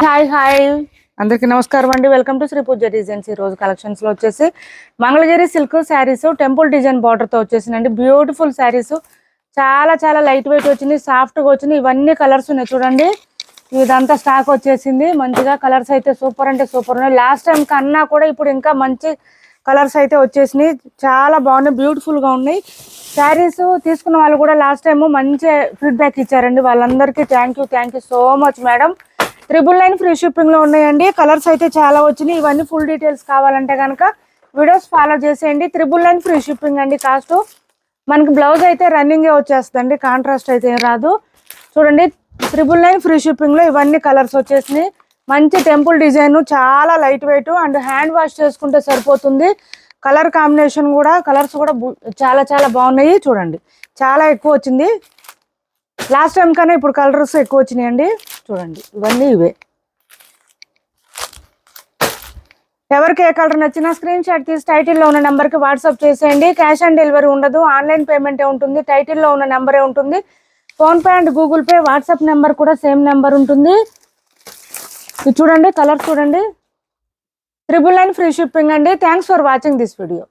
Hi hi అందరికీ నమస్కారం అండి. Welcome to Shri Pooja designs. ఈ రోజు కలెక్షన్స్ లో వచ్చేసి Mangalagiri silk saris temple design border తో వచ్చేసిందండి. బ్యూటిఫుల్ శారీస్ చాలా చాలా లైట్ వెయిట్ వచ్చింది, సాఫ్ట్ గా వచ్చింది. ఇవన్నీ కలర్స్ ఉన్నాయి చూడండి. ఇదంతా స్టాక్ వచ్చేసింది. మంచిగా కలర్స్ అయితే సూపర్ అంటే సూపర్ ఉన్నాయి. లాస్ట్ టైం కన్నా కూడా ఇప్పుడు ఇంకా మంచి కలర్స్ అయితే వచ్చేసినాయి. చాలా బాగున్నాయి, బ్యూటిఫుల్ గా ఉన్నాయి. శారీస్ తీసుకున్న వాళ్ళు కూడా లాస్ట్ టైం మంచి ఫీడ్బ్యాక్ ఇచ్చారండి. వాళ్ళందరికీ thank you so much madam. 999 free shipping లో ఉన్నాయండి. కలర్స్ అయితే చాలా వచ్చినాయి. ఇవన్నీ ఫుల్ డీటెయిల్స్ కావాలంటే కనుక వీడియోస్ ఫాలో చేసేయండి. 999 ఫ్రీ షిప్పింగ్ అండి. కాస్ట్ మనకి బ్లౌజ్ అయితే రన్నింగే వచ్చేస్తుందండి, కాంట్రాస్ట్ అయితే రాదు. చూడండి 999 ఫ్రీ షిప్పింగ్ లో ఇవన్నీ కలర్స్ వచ్చేసినాయి. మంచి టెంపుల్ డిజైన్, చాలా light weight and hand wash చేసుకుంటే సరిపోతుంది. కలర్ కాంబినేషన్ కూడా కలర్స్ కూడా చాలా చాలా బాగున్నాయి. చూడండి చాలా ఎక్కువ వచ్చింది. లాస్ట్ టైం కన్నా ఇప్పుడు కలర్స్ ఎక్కువ వచ్చినాయండి. చూడండి ఇవన్నీ ఇవే. ఎవరికి ఏ కలర్ నచ్చినా స్క్రీన్ షాట్ తీసి టైటిల్లో ఉన్న నెంబర్కి వాట్సాప్ చేసేయండి. క్యాష్ ఆన్ డెలివరీ ఉండదు, ఆన్లైన్ పేమెంటే ఉంటుంది. టైటిల్లో ఉన్న నెంబరే ఉంటుంది. PhonePe and Google pay, WhatsApp number కూడా సేమ్ నెంబర్ ఉంటుంది. ఇది చూడండి కలర్ చూడండి. 999 ఫ్రీ షిప్పింగ్ అండి. Thanks for watching this video.